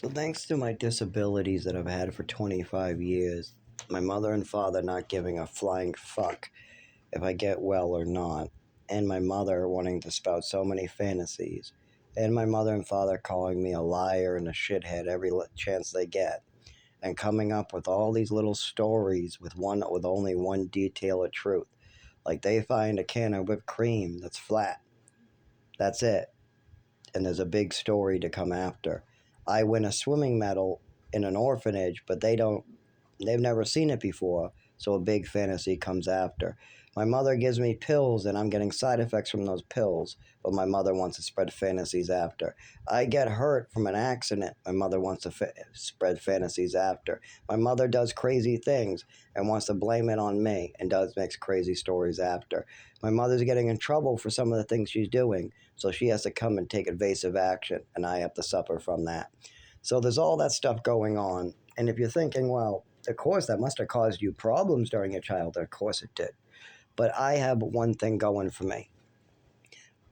So, thanks to my disabilities that I've had for 25 years, my mother and father not giving a flying fuck if I get well or not, and my mother wanting to spout so many fantasies, and my mother and father calling me a liar and a shithead every chance they get, and coming up with all these little stories with only one detail of truth. Like they find a can of whipped cream that's flat. That's it. And there's a big story to come after. I win a swimming medal in an orphanage, but they've never seen it before, so a big fantasy comes after. My mother gives me pills and I'm getting side effects from those pills, but my mother wants to spread fantasies after. I get hurt from an accident, my mother wants to spread fantasies after. My mother does crazy things and wants to blame it on me and does makes crazy stories after. My mother's getting in trouble for some of the things she's doing, so she has to come and take evasive action, and I have to suffer from that. So there's all that stuff going on. And if you're thinking, well, of course, that must have caused you problems during your childhood. Of course it did. But I have one thing going for me.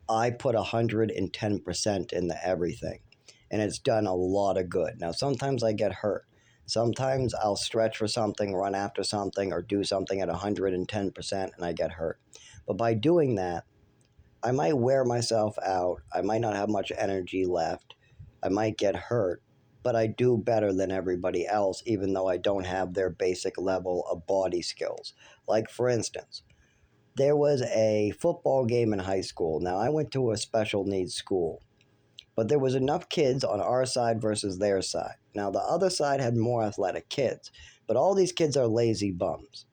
I put 110% into everything, and it's done a lot of good. Now, sometimes I get hurt. Sometimes I'll stretch for something, run after something, or do something at 110%, and I get hurt. But by doing that, I might wear myself out. I might not have much energy left. I might get hurt, but I do better than everybody else, even though I don't have their basic level of body skills. Like, for instance, there was a football game in high school. Now, I went to a special needs school, but there was enough kids on our side versus their side. Now, the other side had more athletic kids, but all these kids are lazy bums.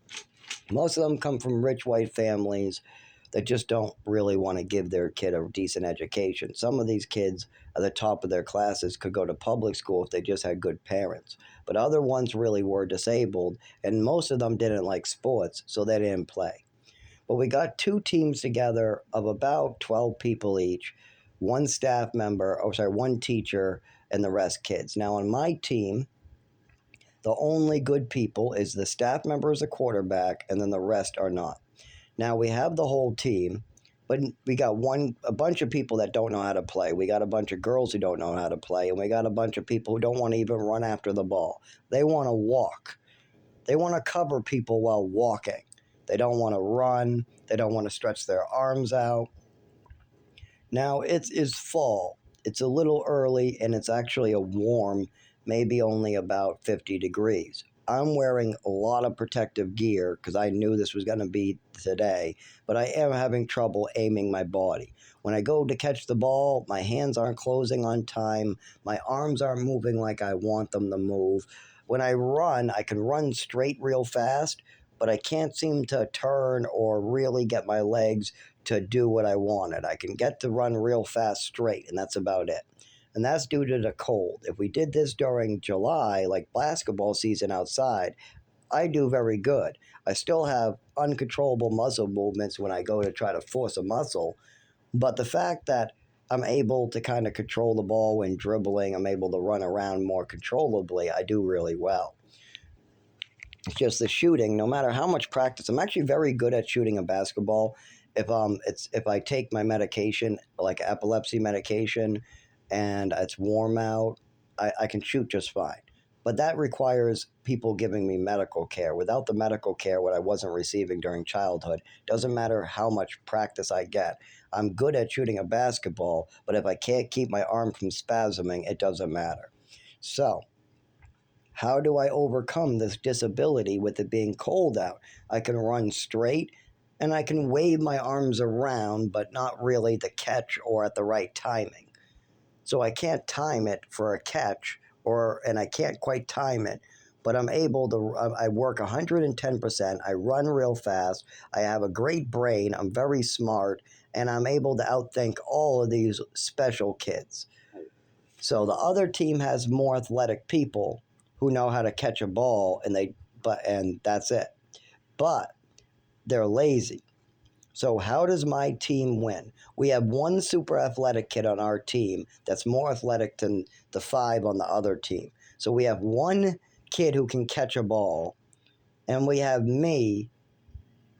Most of them come from rich white families that just don't really want to give their kid a decent education. Some of these kids at the top of their classes could go to public school if they just had good parents. But other ones really were disabled, and most of them didn't like sports, so they didn't play. But we got two teams together of about 12 people each, one staff member, one teacher, and the rest kids. Now, on my team, the only good people is the staff member is a quarterback, and then the rest are not. Now we have the whole team, but we got a bunch of people that don't know how to play. We got a bunch of girls who don't know how to play, and we got a bunch of people who don't want to even run after the ball. They want to walk. They want to cover people while walking. They don't want to run. They don't want to stretch their arms out. Now it is fall. It's a little early, and it's actually a warm, maybe only about 50 degrees. I'm wearing a lot of protective gear because I knew this was going to be today, but I am having trouble aiming my body. When I go to catch the ball, my hands aren't closing on time, my arms aren't moving like I want them to move. When I run, I can run straight real fast, but I can't seem to turn or really get my legs to do what I wanted. I can get to run real fast straight, and that's about it, and that's due to the cold. If we did this during July, like basketball season outside, I do very good. I still have uncontrollable muscle movements when I go to try to force a muscle, but the fact that I'm able to kind of control the ball when dribbling, I'm able to run around more controllably, I do really well. It's just the shooting, no matter how much practice, I'm actually very good at shooting a basketball. If I take my medication, like epilepsy medication, and it's warm out, I can shoot just fine. But that requires people giving me medical care. Without the medical care, what I wasn't receiving during childhood, doesn't matter how much practice I get. I'm good at shooting a basketball, but if I can't keep my arm from spasming, it doesn't matter. So, how do I overcome this disability with it being cold out? I can run straight and I can wave my arms around, but not really the catch or at the right timing. So I can't time it for a catch, and I can't quite time it, but I'm able to. I work 110%. I run real fast. I have a great brain. I'm very smart, and I'm able to outthink all of these special kids. So the other team has more athletic people who know how to catch a ball, and that's it. But they're lazy. So how does my team win? We have one super athletic kid on our team that's more athletic than the five on the other team. So we have one kid who can catch a ball, and we have me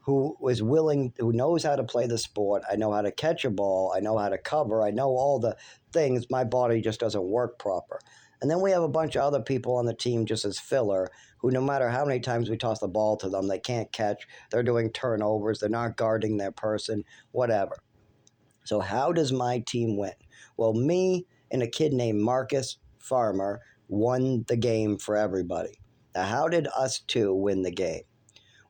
who is willing, who knows how to play the sport. I know how to catch a ball. I know how to cover. I know all the things. My body just doesn't work proper. And then we have a bunch of other people on the team just as filler who, no matter how many times we toss the ball to them, they can't catch. They're doing turnovers. They're not guarding their person, whatever. So how does my team win? Well, me and a kid named Marcus Farmer won the game for everybody. Now, how did us two win the game?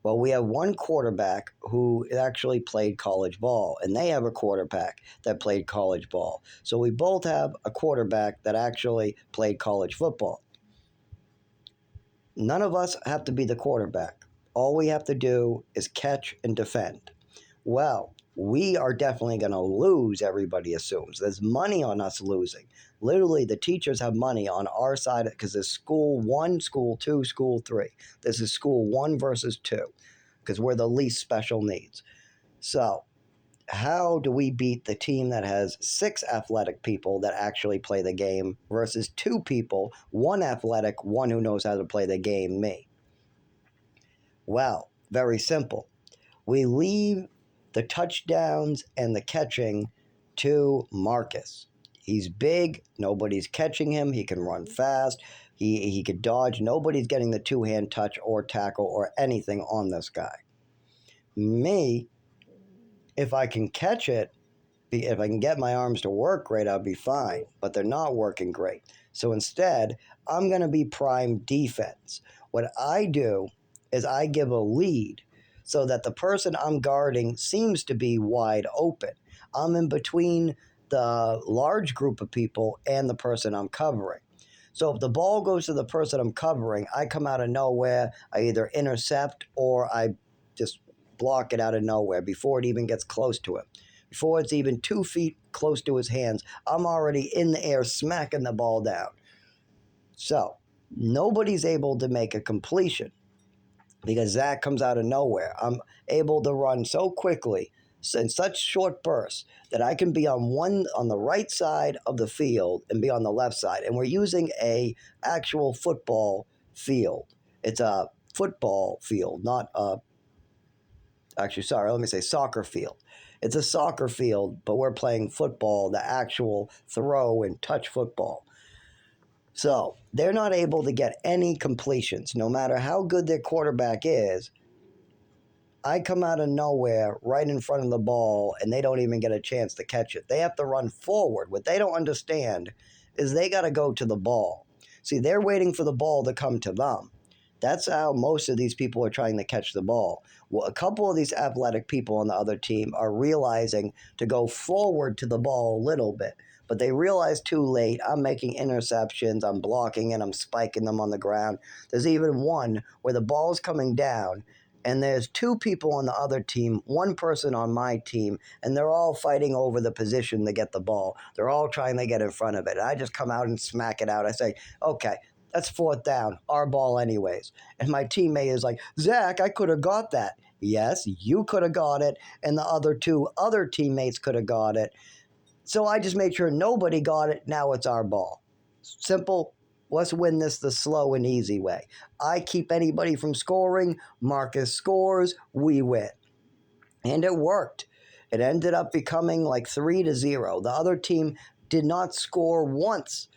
Well, we have one quarterback who actually played college ball, and they have a quarterback that played college ball. So we both have a quarterback that actually played college football. None of us have to be the quarterback. All we have to do is catch and defend. Well, we are definitely going to lose, everybody assumes. There's money on us losing. Literally, the teachers have money on our side because there's school 1, school 2, school 3. This is school 1 versus 2 because we're the least special needs. So, how do we beat the team that has 6 athletic people that actually play the game versus 2 people, 1 athletic, 1 who knows how to play the game, me? Well, very simple. We leave the touchdowns and the catching to Marcus. He's big. Nobody's catching him. He can run fast. He could dodge. Nobody's getting the two-hand touch or tackle or anything on this guy. Me, if I can catch it, if I can get my arms to work great, I'll be fine. But they're not working great. So instead, I'm going to be prime defense. What I do is I give a lead so that the person I'm guarding seems to be wide open. I'm in between the large group of people and the person I'm covering. So if the ball goes to the person I'm covering, I come out of nowhere, I either intercept or I just block it out of nowhere before it even gets close to him. Before it's even 2 feet close to his hands, I'm already in the air smacking the ball down. So nobody's able to make a completion because that comes out of nowhere. I'm able to run so quickly in such short bursts that I can be on the right side of the field and be on the left side. And we're using a actual football field. It's a football field, not a soccer field. It's a soccer field, but we're playing football, the actual throw and touch football. So they're not able to get any completions, no matter how good their quarterback is. I come out of nowhere right in front of the ball, and they don't even get a chance to catch it. They have to run forward. What they don't understand is they got to go to the ball. See, they're waiting for the ball to come to them. That's how most of these people are trying to catch the ball. Well, a couple of these athletic people on the other team are realizing to go forward to the ball a little bit. But they realize too late, I'm making interceptions, I'm blocking and I'm spiking them on the ground. There's even one where the ball's coming down and there's 2 people on the other team, 1 person on my team, and they're all fighting over the position to get the ball. They're all trying to get in front of it. And I just come out and smack it out. I say, okay, that's 4th down, our ball anyways. And my teammate is like, Zach, I could have got that. Yes, you could have got it, and the other 2 other teammates could have got it. So I just made sure nobody got it. Now it's our ball. Simple. Let's win this the slow and easy way. I keep anybody from scoring. Marcus scores. We win. And it worked. It ended up becoming like 3-0. The other team did not score once.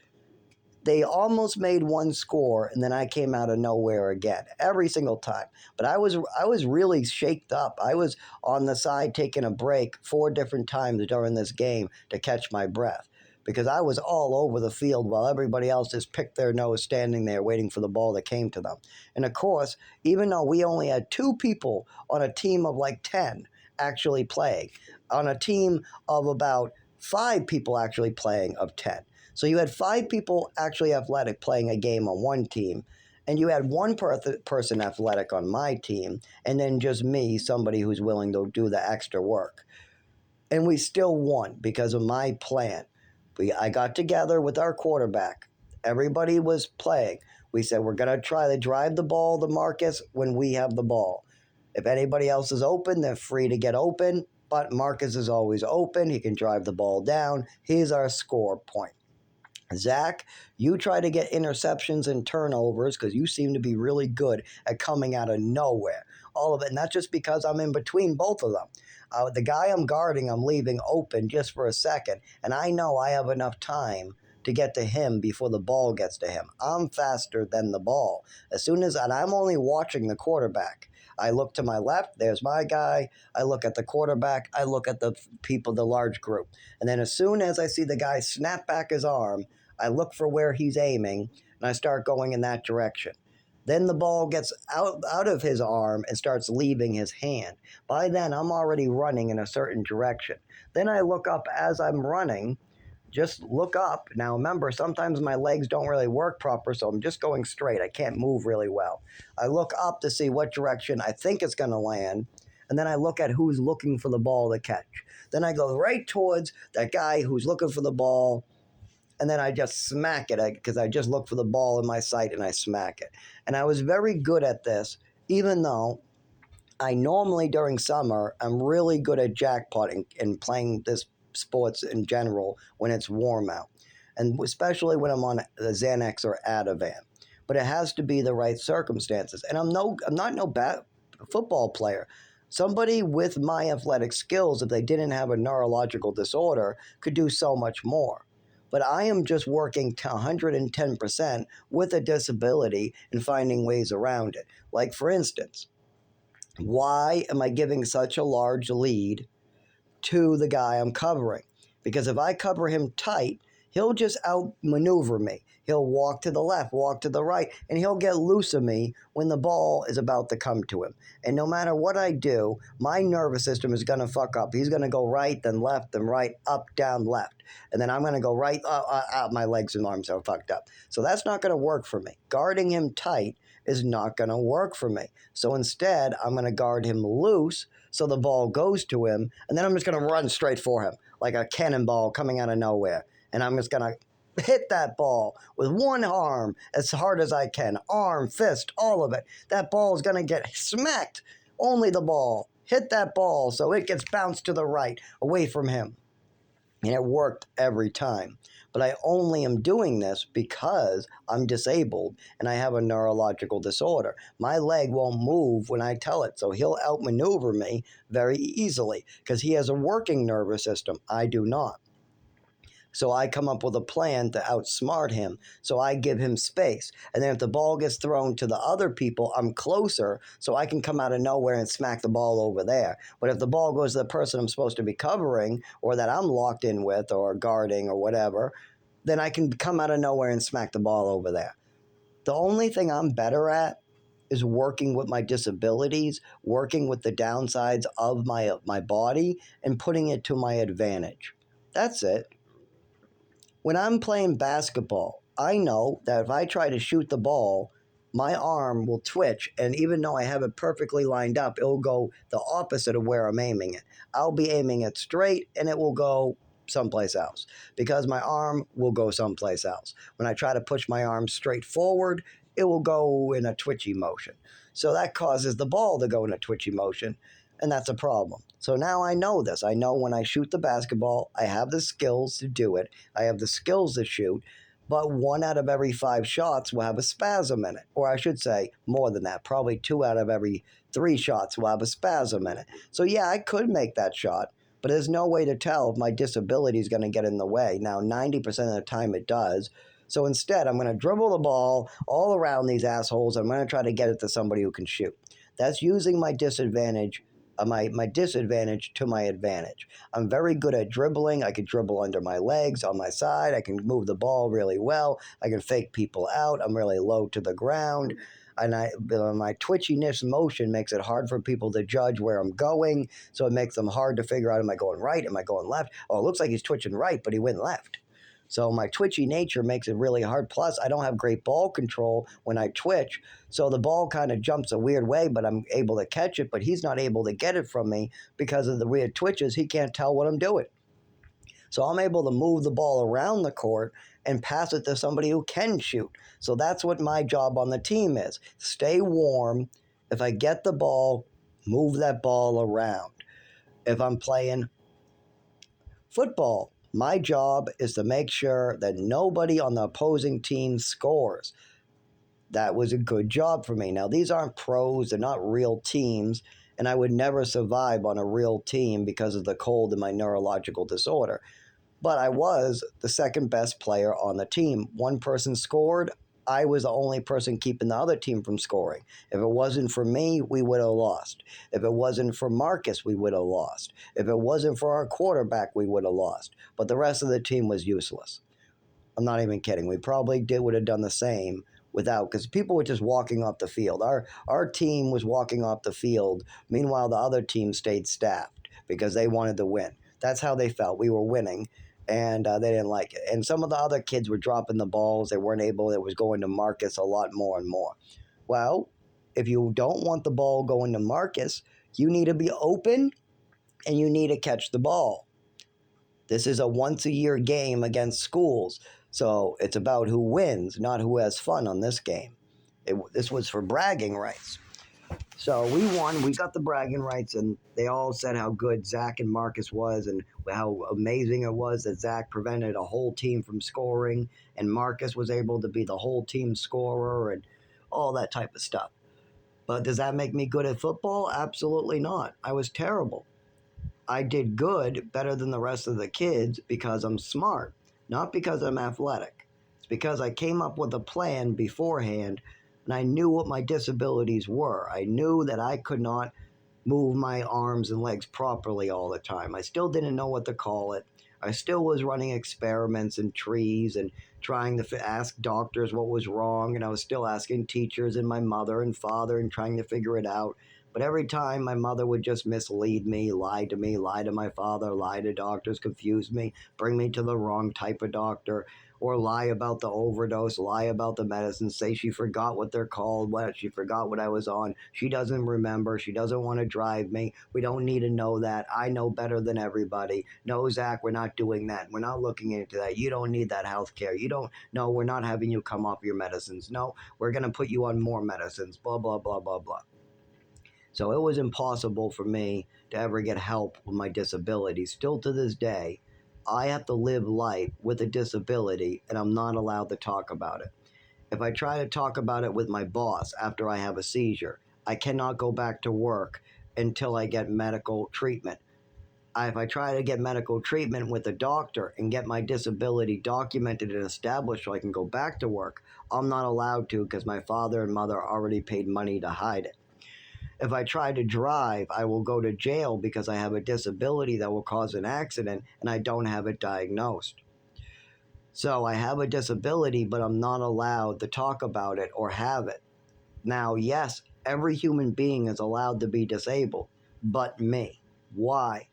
They almost made 1 score, and then I came out of nowhere again, every single time. But I was really shaked up. I was on the side taking a break 4 different times during this game to catch my breath because I was all over the field while everybody else just picked their nose standing there waiting for the ball that came to them. And of course, even though we only had 2 people on a team of like 10 actually playing, on a team of about 5 people actually playing of 10. So you had 5 people actually athletic playing a game on one team, and you had 1 person athletic on my team, and then just me, somebody who's willing to do the extra work. And we still won because of my plan. I got together with our quarterback. Everybody was playing. We said we're going to try to drive the ball to Marcus when we have the ball. If anybody else is open, they're free to get open, but Marcus is always open. He can drive the ball down. He's our score point. Zach, you try to get interceptions and turnovers because you seem to be really good at coming out of nowhere. All of it, and that's just because I'm in between both of them. The guy I'm guarding, I'm leaving open just for a second, and I know I have enough time to get to him before the ball gets to him. I'm faster than the ball. And I'm only watching the quarterback. I look to my left, there's my guy. I look at the quarterback, I look at the people, the large group. And then as soon as I see the guy snap back his arm, I look for where he's aiming, and I start going in that direction. Then the ball gets out of his arm and starts leaving his hand. By then, I'm already running in a certain direction. Then I look up as I'm running, just look up. Now remember, sometimes my legs don't really work proper, so I'm just going straight. I can't move really well. I look up to see what direction I think it's going to land, and then I look at who's looking for the ball to catch. Then I go right towards that guy who's looking for the ball, and then I just smack it because I just look for the ball in my sight and I smack it. And I was very good at this, even though I normally during summer, I'm really good at jackpotting and playing this sports in general when it's warm out, and especially when I'm on the Xanax or Ativan. But it has to be the right circumstances. And I'm not no bad football player. Somebody with my athletic skills, if they didn't have a neurological disorder, could do so much more. But I am just working to 110% with a disability and finding ways around it. Like, for instance, why am I giving such a large lead to the guy I'm covering? Because if I cover him tight, he'll just outmaneuver me. He'll walk to the left, walk to the right, and he'll get loose of me when the ball is about to come to him. And no matter what I do, my nervous system is going to fuck up. He's going to go right, then left, then right, up, down, left. And then I'm going to go right, out. My legs and arms are fucked up. So that's not going to work for me. Guarding him tight is not going to work for me. So instead, I'm going to guard him loose so the ball goes to him, and then I'm just going to run straight for him like a cannonball coming out of nowhere. And I'm just going to hit that ball with one arm as hard as I can. Arm, fist, all of it. That ball is going to get smacked. Only the ball. Hit that ball so it gets bounced to the right, away from him. And it worked every time. But I only am doing this because I'm disabled and I have a neurological disorder. My leg won't move when I tell it, so he'll outmaneuver me very easily because he has a working nervous system. I do not. So I come up with a plan to outsmart him. So I give him space. And then if the ball gets thrown to the other people, I'm closer so I can come out of nowhere and smack the ball over there. But if the ball goes to the person I'm supposed to be covering or that I'm locked in with or guarding or whatever, then I can come out of nowhere and smack the ball over there. The only thing I'm better at is working with my disabilities, working with the downsides of my body, and putting it to my advantage. That's it. When I'm playing basketball, I know that if I try to shoot the ball, my arm will twitch, and even though I have it perfectly lined up, it'll go the opposite of where I'm aiming it. I'll be aiming it straight, and it will go someplace else because my arm will go someplace else. When I try to push my arm straight forward, it will go in a twitchy motion. So that causes the ball to go in a twitchy motion, and that's a problem. So now I know this. I know when I shoot the basketball, I have the skills to do it. I have the skills to shoot, but 1 out of every 5 shots will have a spasm in it. Or I should say more than that. Probably 2 out of every 3 shots will have a spasm in it. So yeah, I could make that shot, but there's no way to tell if my disability is going to get in the way. Now, 90% of the time it does. So instead, I'm going to dribble the ball all around these assholes. I'm going to try to get it to somebody who can shoot. That's using my disadvantage my disadvantage to my advantage. I'm very good at dribbling. I can dribble under my legs, on my side. I can move the ball really well. I can fake people out. I'm really low to the ground. And my twitchiness motion makes it hard for people to judge where I'm going. So it makes them hard to figure out, am I going right? Am I going left? Oh, it looks like he's twitching right, but he went left. So my twitchy nature makes it really hard. Plus, I don't have great ball control when I twitch. So the ball kind of jumps a weird way, but I'm able to catch it. But he's not able to get it from me because of the weird twitches. He can't tell what I'm doing. So I'm able to move the ball around the court and pass it to somebody who can shoot. So that's what my job on the team is. Stay warm. If I get the ball, move that ball around. If I'm playing football, My job is to make sure that nobody on the opposing team scores. That was a good job for me. Now, these aren't pros, they're not real teams, and I would never survive on a real team because of the cold and my neurological disorder. But I was the second best player on the team. One person scored. I was the only person keeping the other team from scoring. If it wasn't for me, we would have lost. If it wasn't for Marcus, we would have lost. If it wasn't for our quarterback, we would have lost. But the rest of the team was useless. I'm not even kidding. We probably would have done the same without, because people were just walking off the field. Our team was walking off the field. Meanwhile, the other team stayed staffed because they wanted to win. That's how they felt. We were winning, and they didn't like it. And some of the other kids were dropping the balls. They weren't able. It was going to Marcus a lot more and more. Well, if you don't want the ball going to Marcus, you need to be open and you need to catch the ball. This is a once-a-year game against schools, so it's about who wins, not who has fun on this game. This was for bragging rights. So we won. We got the bragging rights, and they all said how good Zach and Marcus was and how amazing it was that Zach prevented a whole team from scoring, and Marcus was able to be the whole team scorer and all that type of stuff. But does that make me good at football? Absolutely not. I was terrible. I did good, better than the rest of the kids, because I'm smart, not because I'm athletic. It's because I came up with a plan beforehand and I knew what my disabilities were. I knew that I could not move my arms and legs properly all the time. I still didn't know what to call it. I still was running experiments in trees and trying to ask doctors what was wrong, and I was still asking teachers and my mother and father and trying to figure it out. But every time my mother would just mislead me, lie to my father, lie to doctors, confuse me, bring me to the wrong type of doctor, or lie about the overdose, lie about the medicine, say she forgot what they're called, what she forgot what I was on. She doesn't remember. She doesn't want to drive me. We don't need to know that. I know better than everybody. No, Zach, we're not doing that. We're not looking into that. You don't need that health care. You don't, no, we're not having you come off your medicines. No, we're going to put you on more medicines, blah, blah, blah, blah, blah. So it was impossible for me to ever get help with my disability. Still to this day, I have to live life with a disability and I'm not allowed to talk about it. If I try to talk about it with my boss after I have a seizure, I cannot go back to work until I get medical treatment. If I try to get medical treatment with a doctor and get my disability documented and established so I can go back to work, I'm not allowed to because my father and mother already paid money to hide it. If I try to drive, I will go to jail because I have a disability that will cause an accident and I don't have it diagnosed. So I have a disability, but I'm not allowed to talk about it or have it. Now, yes, every human being is allowed to be disabled, but me. Why?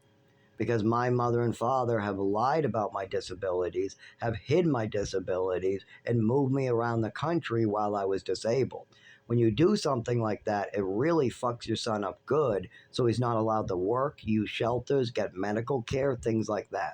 Because my mother and father have lied about my disabilities, have hid my disabilities, and moved me around the country while I was disabled. When you do something like that, it really fucks your son up good, so he's not allowed to work, use shelters, get medical care, things like that.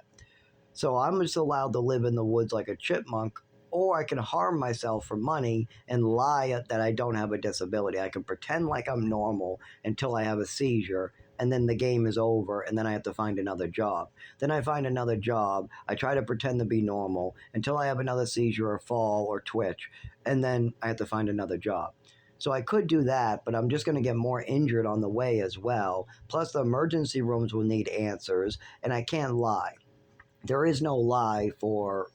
So I'm just allowed to live in the woods like a chipmunk, or I can harm myself for money and lie that I don't have a disability. I can pretend like I'm normal until I have a seizure, and then the game is over, and then I have to find another job. Then I find another job. I try to pretend to be normal until I have another seizure or fall or twitch, and then I have to find another job. So I could do that, but I'm just going to get more injured on the way as well. Plus, the emergency rooms will need answers, and I can't lie. There is no lie to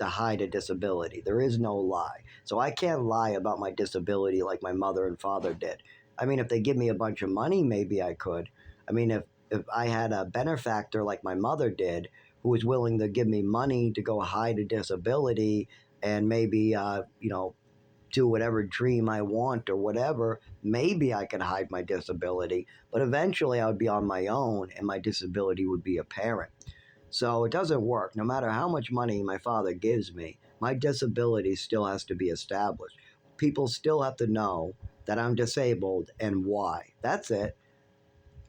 hide a disability. There is no lie. So I can't lie about my disability like my mother and father did. I mean, if they give me a bunch of money, maybe I could. I mean, if I had a benefactor like my mother did, who was willing to give me money to go hide a disability and maybe, do whatever dream I want or whatever, maybe I could hide my disability. But eventually I would be on my own and my disability would be apparent. So it doesn't work. No matter how much money my father gives me, my disability still has to be established. People still have to know that I'm disabled and why. That's it.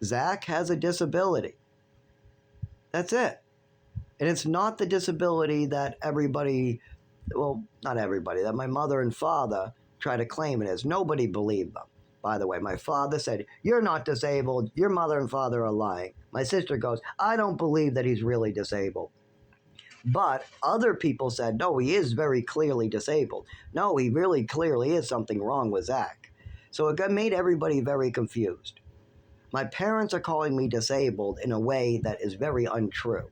Zach has a disability. That's it. And it's not the disability that everybody, well, not everybody, that my mother and father try to claim it as. Nobody believed them. By the way, my father said, "You're not disabled. Your mother and father are lying." My sister goes, "I don't believe that he's really disabled." But other people said, no, he is very clearly disabled. No, he really clearly is something wrong with Zach. So it made everybody very confused. My parents are calling me disabled in a way that is very untrue.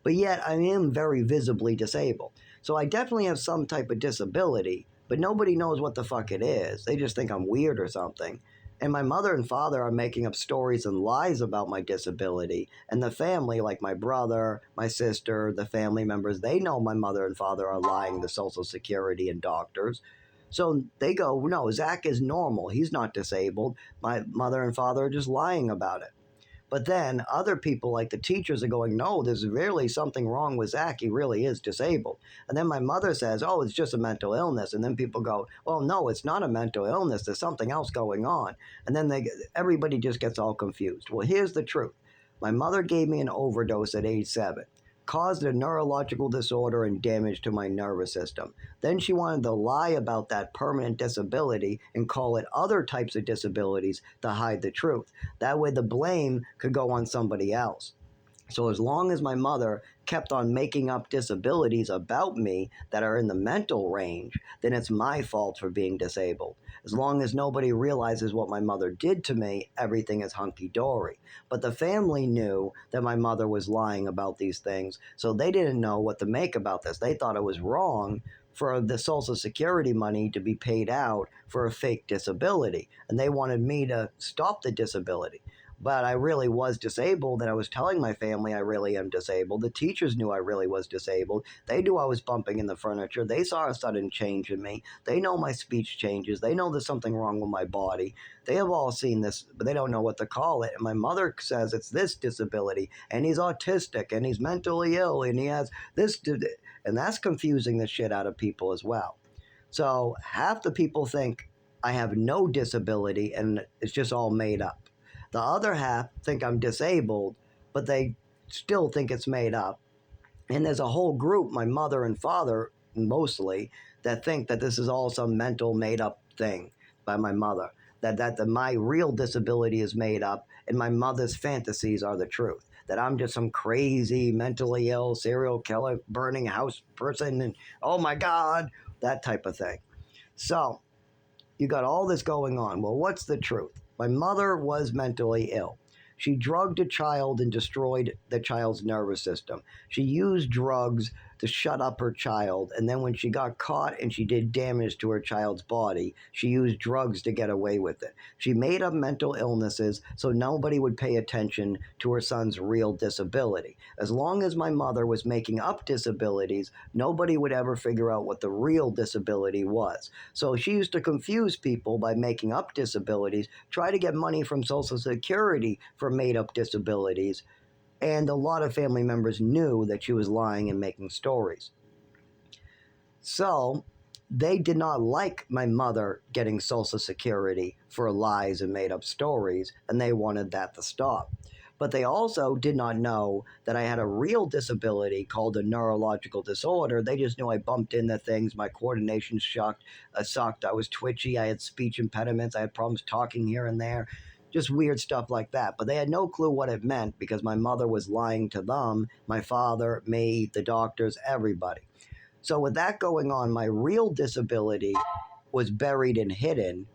But yet I am very visibly disabled. So I definitely have some type of disability, but nobody knows what the fuck it is. They just think I'm weird or something. And my mother and father are making up stories and lies about my disability. And the family, like my brother, my sister, the family members, they know my mother and father are lying to Social Security and doctors. So they go, no, Zach is normal. He's not disabled. My mother and father are just lying about it. But then other people, like the teachers, are going, no, there's really something wrong with Zach. He really is disabled. And then my mother says, oh, it's just a mental illness. And then people go, well, no, it's not a mental illness. There's something else going on. And then everybody just gets all confused. Well, here's the truth. My mother gave me an overdose at age 7, caused a neurological disorder and damage to my nervous system. Then she wanted to lie about that permanent disability and call it other types of disabilities to hide the truth. That way the blame could go on somebody else. So as long as my mother kept on making up disabilities about me that are in the mental range, then it's my fault for being disabled. As long as nobody realizes what my mother did to me, everything is hunky-dory. But the family knew that my mother was lying about these things, so they didn't know what to make about this. They thought it was wrong for the Social Security money to be paid out for a fake disability, and they wanted me to stop the disability. But I really was disabled, and I was telling my family I really am disabled. The teachers knew I really was disabled. They knew I was bumping in the furniture. They saw a sudden change in me. They know my speech changes. They know there's something wrong with my body. They have all seen this, but they don't know what to call it. And my mother says it's this disability, and he's autistic, and he's mentally ill, and he has this, and that's confusing the shit out of people as well. So half the people think I have no disability, and it's just all made up. The other half think I'm disabled, but they still think it's made up. And there's a whole group, my mother and father mostly, that think that this is all some mental made up thing by my mother. That my real disability is made up and my mother's fantasies are the truth. That I'm just some crazy, mentally ill, serial killer, burning house person, and oh my God, that type of thing. So, you got all this going on. Well, what's the truth? My mother was mentally ill. She drugged a child and destroyed the child's nervous system. She used drugs to shut up her child, and then when she got caught and she did damage to her child's body, she used drugs to get away with it. She made up mental illnesses so nobody would pay attention to her son's real disability. As long as my mother was making up disabilities, nobody would ever figure out what the real disability was. So she used to confuse people by making up disabilities, try to get money from Social Security for made up disabilities, and a lot of family members knew that she was lying and making stories. So they did not like my mother getting Social Security for lies and made up stories, and they wanted that to stop. But they also did not know that I had a real disability called a neurological disorder. They just knew I bumped into things, my coordination sucked, I was twitchy, I had speech impediments, I had problems talking here and there, just weird stuff like that. But they had no clue what it meant because my mother was lying to them, my father, me, the doctors, everybody. So with that going on, my real disability was buried and hidden.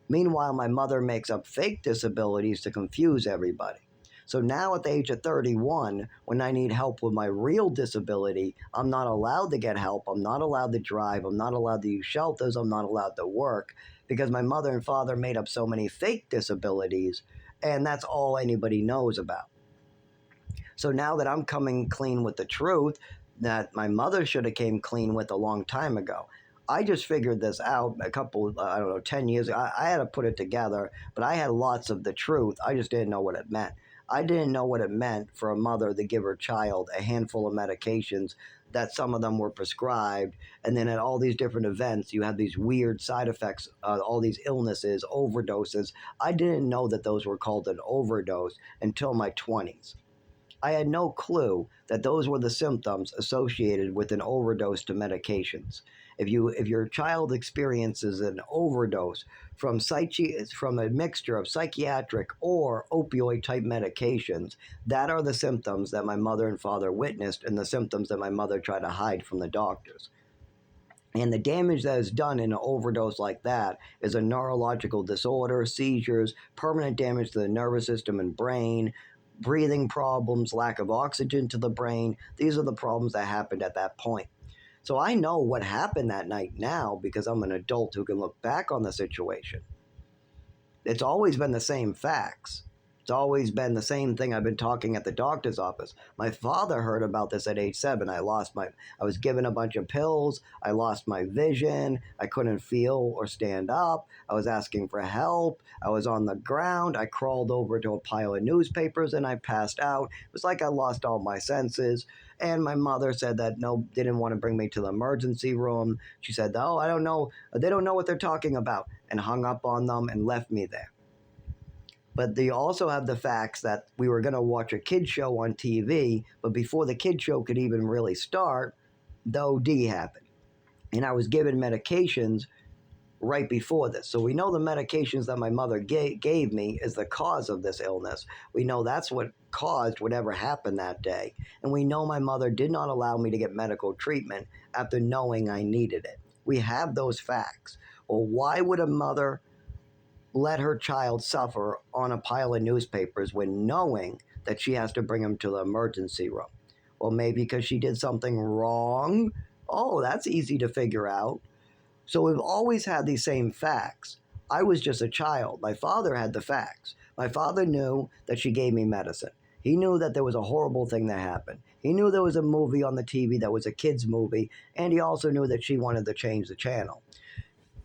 Meanwhile, my mother makes up fake disabilities to confuse everybody. So now at the age of 31, when I need help with my real disability, I'm not allowed to get help. I'm not allowed to drive. I'm not allowed to use shelters. I'm not allowed to work because my mother and father made up so many fake disabilities, and that's all anybody knows about. So now that I'm coming clean with the truth that my mother should have came clean with a long time ago, I just figured this out a couple, I don't know, 10 years ago. I had to put it together, but I had lots of the truth. I just didn't know what it meant. I didn't know what it meant for a mother to give her child a handful of medications that some of them were prescribed. And then at all these different events, you have these weird side effects, all these illnesses, overdoses. I didn't know that those were called an overdose until my 20s. I had no clue that those were the symptoms associated with an overdose to medications. If your child experiences an overdose from a mixture of psychiatric or opioid type medications, that are the symptoms that my mother and father witnessed, and the symptoms that my mother tried to hide from the doctors. And the damage that is done in an overdose like that is a neurological disorder, seizures, permanent damage to the nervous system and brain, breathing problems, lack of oxygen to the brain. These are the problems that happened at that point. So I know what happened that night now because I'm an adult who can look back on the situation. It's always been the same facts. It's always been the same thing I've been talking at the doctor's office. My father heard about this at age 7. I was given a bunch of pills. I lost my vision. I couldn't feel or stand up. I was asking for help. I was on the ground. I crawled over to a pile of newspapers and I passed out. It was like I lost all my senses. And my mother said that no, didn't want to bring me to the emergency room. She said, oh, I don't know. They don't know what they're talking about, and hung up on them and left me there. But they also have the facts that we were going to watch a kid show on TV, but before the kid show could even really start, the OD happened. And I was given medications right before this. So we know the medications that my mother gave me is the cause of this illness. We know that's what caused whatever happened that day. And we know my mother did not allow me to get medical treatment after knowing I needed it. We have those facts. Well, why would a mother let her child suffer on a pile of newspapers when knowing that she has to bring him to the emergency room? Well, maybe because she did something wrong. Oh, that's easy to figure out. So we've always had these same facts. I was just a child. My father had the facts. My father knew that she gave me medicine. He knew that there was a horrible thing that happened. He knew there was a movie on the TV that was a kid's movie, and he also knew that she wanted to change the channel.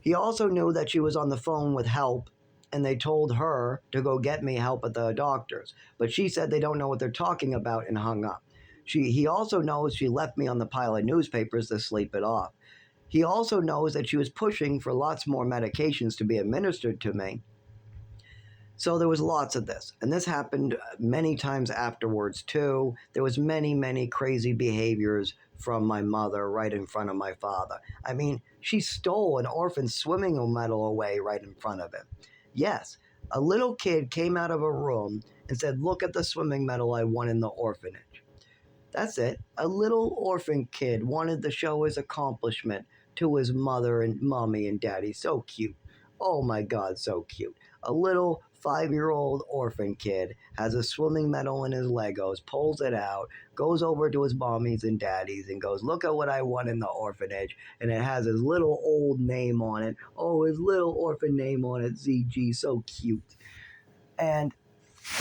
He also knew that she was on the phone with help, and they told her to go get me help at the doctor's. But she said they don't know what they're talking about and hung up. He also knows she left me on the pile of newspapers to sleep it off. He also knows that she was pushing for lots more medications to be administered to me. So there was lots of this. And this happened many times afterwards, too. There was many crazy behaviors from my mother right in front of my father. I mean, she stole an orphan swimming medal away right in front of him. Yes, a little kid came out of a room and said, look at the swimming medal I won in the orphanage. That's it. A little orphan kid wanted to show his accomplishment to his mother and mommy and daddy. So cute. Oh my God, so cute. A little 5-year-old orphan kid has a swimming medal in his Legos, pulls it out, goes over to his mommies and daddies and goes, look at what I won in the orphanage. And it has his little old name on it. Oh, his little orphan name on it, ZG, so cute. And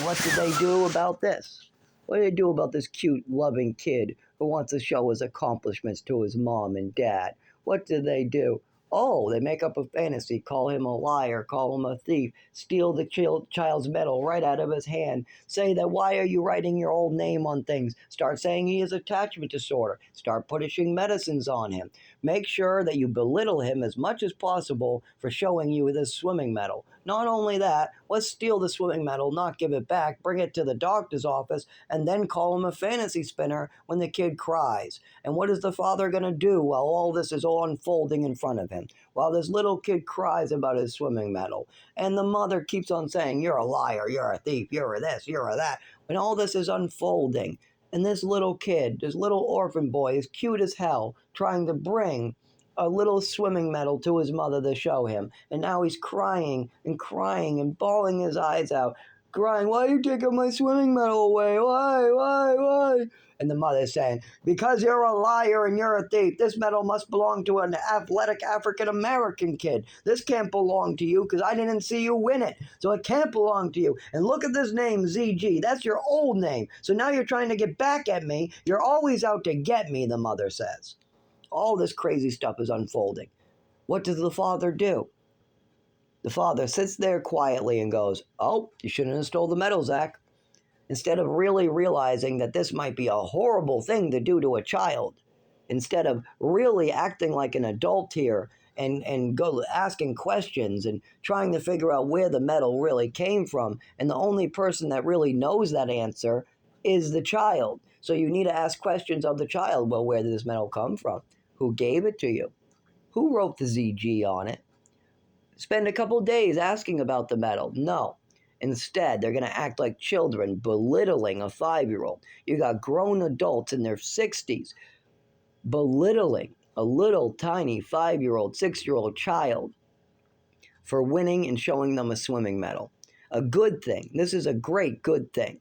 what did they do about this? What do they do about this cute, loving kid who wants to show his accomplishments to his mom and dad? What do they do? Oh, they make up a fantasy, call him a liar, call him a thief, steal the child's medal right out of his hand, say that why are you writing your old name on things, start saying he has attachment disorder, start pushing medicines on him. Make sure that you belittle him as much as possible for showing you this swimming medal. Not only that, let's steal the swimming medal, not give it back, bring it to the doctor's office, and then call him a fantasy spinner when the kid cries. And what is the father going to do while all this is all unfolding in front of him? While this little kid cries about his swimming medal, and the mother keeps on saying, you're a liar, you're a thief, you're a this, you're a that, when all this is unfolding, and this little kid, this little orphan boy is cute as hell, trying to bring a little swimming medal to his mother to show him, and now he's crying and bawling his eyes out, crying, why are you taking my swimming medal away? Why? And the mother's saying, because you're a liar and you're a thief. This medal must belong to an athletic African-American kid. This can't belong to you because I didn't see you win it. So it can't belong to you. And look at this name, ZG. That's your old name. So now you're trying to get back at me. You're always out to get me, the mother says. All this crazy stuff is unfolding. What does the father do? The father sits there quietly and goes, oh, you shouldn't have stole the medal, Zach. Instead of really realizing that this might be a horrible thing to do to a child, instead of really acting like an adult here and go asking questions and trying to figure out where the medal really came from, and the only person that really knows that answer is the child. So you need to ask questions of the child. Well, where did this medal come from? Who gave it to you? Who wrote the ZG on it? Spend a couple days asking about the medal. No. Instead, they're going to act like children, belittling a 5-year-old. You got grown adults in their 60s belittling a little tiny 5-year-old, 6-year-old child for winning and showing them a swimming medal. A good thing. This is a great good thing.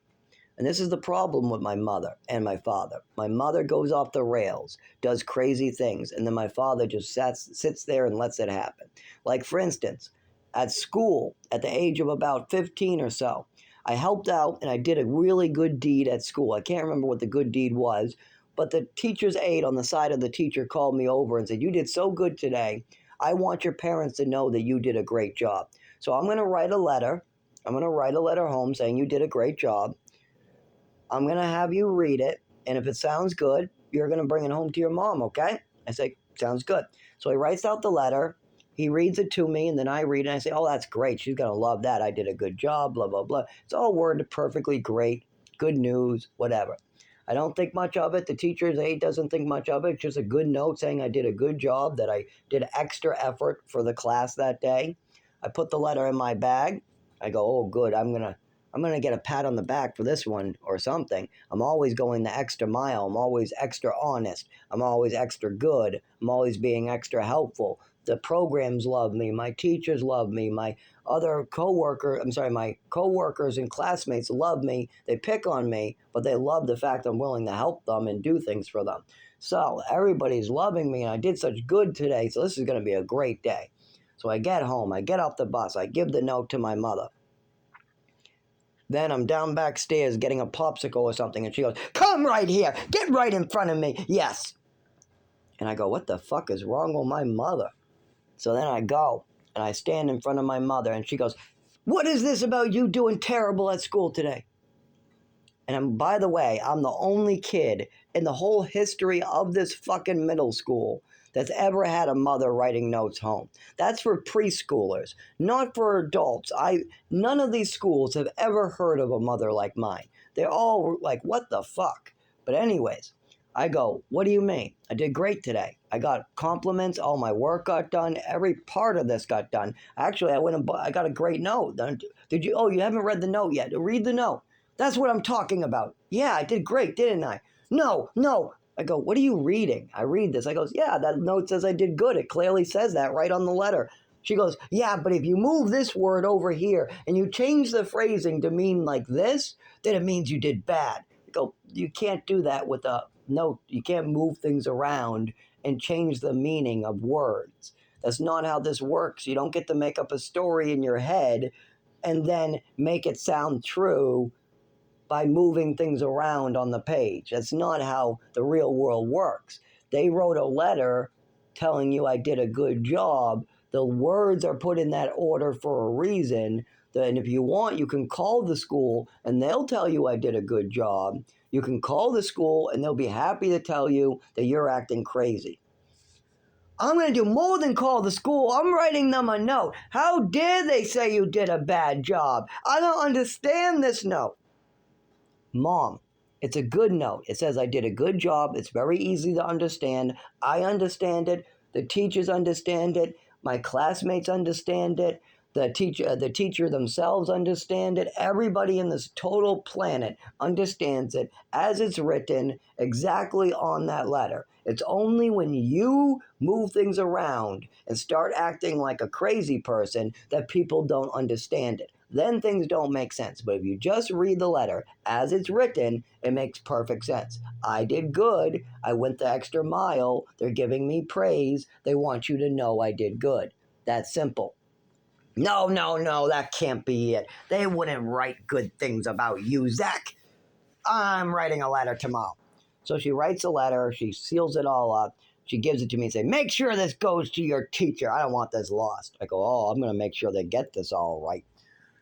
And this is the problem with my mother and my father. My mother goes off the rails, does crazy things, and then my father just sits there and lets it happen. Like, for instance, at school, at the age of about 15 or so, I helped out and I did a really good deed at school. I can't remember what the good deed was, but the teacher's aide on the side of the teacher called me over and said, "You did so good today. I want your parents to know that you did a great job." So I'm going to write a letter. I'm going to write a letter home saying you did a great job. I'm going to have you read it, and if it sounds good, you're going to bring it home to your mom, okay? I say, sounds good. So he writes out the letter, he reads it to me, and then I read it, and I say, oh, that's great. She's going to love that. I did a good job, blah, blah, blah. It's all worded perfectly great, good news, whatever. I don't think much of it. The teacher's aide doesn't think much of it. It's just a good note saying I did a good job, that I did extra effort for the class that day. I put the letter in my bag. I go, oh, good, I'm going to get a pat on the back for this one or something. I'm always going the extra mile. I'm always extra honest. I'm always extra good. I'm always being extra helpful. The programs love me. My teachers love me. My coworkers and classmates love me. They pick on me, but they love the fact I'm willing to help them and do things for them. So everybody's loving me, and I did such good today, so this is going to be a great day. So I get home. I get off the bus. I give the note to my mother. Then I'm down backstairs getting a popsicle or something, and she goes, "Come right here. Get right in front of me." Yes. And I go, what the fuck is wrong with my mother? So then I go, and I stand in front of my mother, and she goes, "What is this about you doing terrible at school today?" And by the way, I'm the only kid in the whole history of this fucking middle school that's ever had a mother writing notes home. That's for preschoolers, not for adults. None of these schools have ever heard of a mother like mine. They're all like, what the fuck? But anyways, I go, what do you mean? I did great today. I got compliments. All my work got done. Every part of this got done. Actually, I got a great note. Did you? Oh, you haven't read the note yet. Read the note. That's what I'm talking about. Yeah, I did great, didn't I? No. I go, what are you reading? I read this. I goes, yeah, that note says I did good. It clearly says that right on the letter. She goes, yeah, but if you move this word over here and you change the phrasing to mean like this, then it means you did bad. I go, you can't do that with a note. You can't move things around and change the meaning of words. That's not how this works. You don't get to make up a story in your head and then make it sound true by moving things around on the page. That's not how the real world works. They wrote a letter telling you I did a good job. The words are put in that order for a reason. And if you want, you can call the school and they'll tell you I did a good job. You can call the school and they'll be happy to tell you that you're acting crazy. I'm going to do more than call the school. I'm writing them a note. How dare they say you did a bad job? I don't understand this note. Mom, it's a good note. It says I did a good job. It's very easy to understand. I understand it. The teachers understand it. My classmates understand it. The teacher themselves understand it. Everybody in this total planet understands it as it's written exactly on that letter. It's only when you move things around and start acting like a crazy person that people don't understand it. Then things don't make sense. But if you just read the letter as it's written, it makes perfect sense. I did good. I went the extra mile. They're giving me praise. They want you to know I did good. That's simple. No, that can't be it. They wouldn't write good things about you, Zach. I'm writing a letter tomorrow. So she writes a letter. She seals it all up. She gives it to me and says, make sure this goes to your teacher. I don't want this lost. I go, oh, I'm going to make sure they get this all right.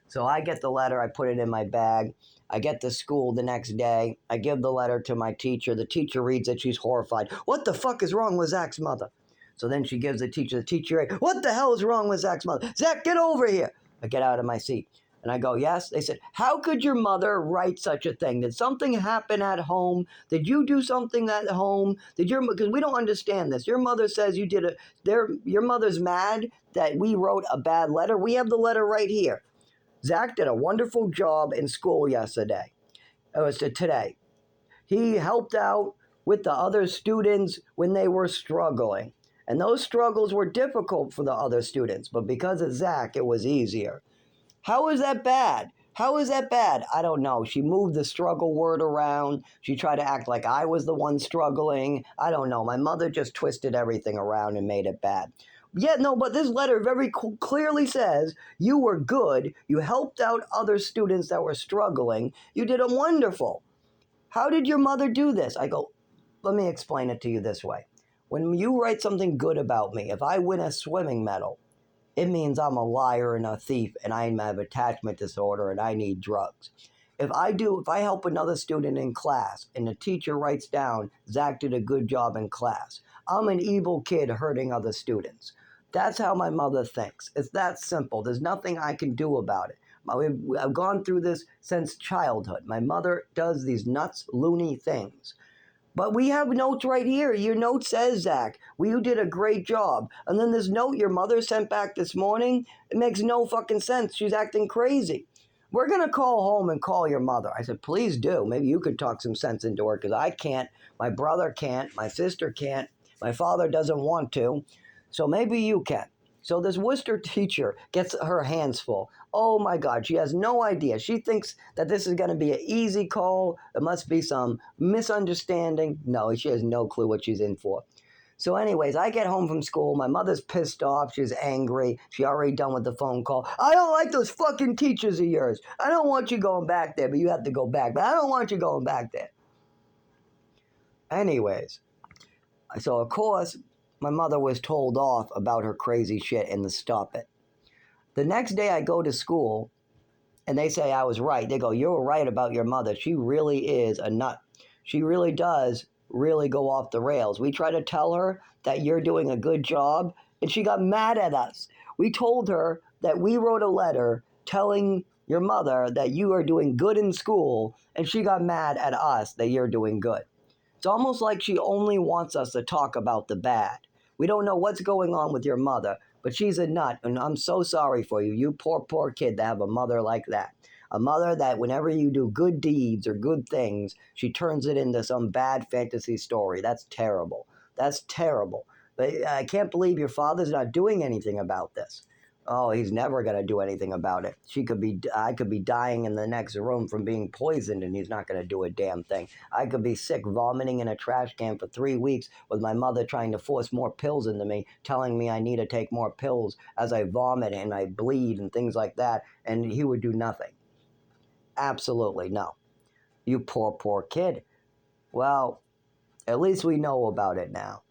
So I get the letter, I put it in my bag. I get to school the next day. I give the letter to my teacher. The teacher reads it. She's horrified. What the fuck is wrong with Zach's mother? So then she gives the teacher, what the hell is wrong with Zach's mother? Zach, get over here. I get out of my seat. And I go, yes. They said, how could your mother write such a thing? Did something happen at home? Did you do something at home? Because we don't understand this. Your mother says you did your mother's mad that we wrote a bad letter. We have the letter right here. Zach did a wonderful job in school yesterday. It was today. He helped out with the other students when they were struggling. And those struggles were difficult for the other students, but because of Zach, it was easier. How is that bad? How is that bad? I don't know. She moved the struggle word around. She tried to act like I was the one struggling. I don't know. My mother just twisted everything around and made it bad. Yeah, no, but this letter very clearly says you were good. You helped out other students that were struggling. You did a wonderful. How did your mother do this? I go, let me explain it to you this way. When you write something good about me, if I win a swimming medal, it means I'm a liar and a thief and I have attachment disorder and I need drugs. If I help another student in class and the teacher writes down, Zach did a good job in class, I'm an evil kid hurting other students. That's how my mother thinks. It's that simple. There's nothing I can do about it. I've gone through this since childhood. My mother does these nuts, loony things. But we have notes right here. Your note says, Zach, you did a great job. And then this note your mother sent back this morning, it makes no fucking sense. She's acting crazy. We're going to call home and call your mother. I said, please do. Maybe you could talk some sense into her because I can't. My brother can't. My sister can't. My father doesn't want to. So maybe you can. So this Worcester teacher gets her hands full. Oh my God, she has no idea. She thinks that this is going to be an easy call. It must be some misunderstanding. No, she has no clue what she's in for. So anyways, I get home from school. My mother's pissed off. She's angry. She already done with the phone call. I don't like those fucking teachers of yours. I don't want you going back there, but you have to go back. But I don't want you going back there. Anyways, so of course, my mother was told off about her crazy shit and to stop it. The next day I go to school and they say I was right. They go, you were right about your mother. She really is a nut. She really does really go off the rails. We try to tell her that you're doing a good job and she got mad at us. We told her that we wrote a letter telling your mother that you are doing good in school and she got mad at us that you're doing good. It's almost like she only wants us to talk about the bad. We don't know what's going on with your mother, but she's a nut, and I'm so sorry for you. You poor kid to have a mother like that. A mother that whenever you do good deeds or good things, she turns it into some bad fantasy story. That's terrible. That's terrible. But I can't believe your father's not doing anything about this. Oh, he's never going to do anything about it. I could be dying in the next room from being poisoned and he's not going to do a damn thing. I could be sick, vomiting in a trash can for 3 weeks with my mother trying to force more pills into me, telling me I need to take more pills as I vomit and I bleed and things like that, and he would do nothing. Absolutely no. You poor kid. Well, at least we know about it now.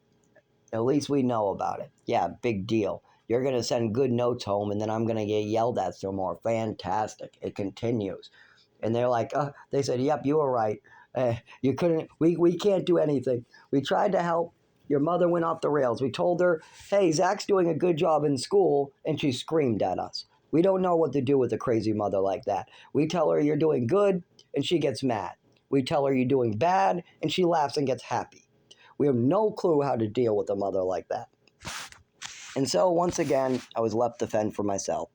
At least we know about it. Yeah, big deal. You're going to send good notes home, and then I'm going to get yelled at some more. Fantastic. It continues. And they're like, they said, yep, you were right. You couldn't, we can't do anything. We tried to help. Your mother went off the rails. We told her, hey, Zach's doing a good job in school, and she screamed at us. We don't know what to do with a crazy mother like that. We tell her you're doing good, and she gets mad. We tell her you're doing bad, and she laughs and gets happy. We have no clue how to deal with a mother like that. And so, once again, I was left to fend for myself.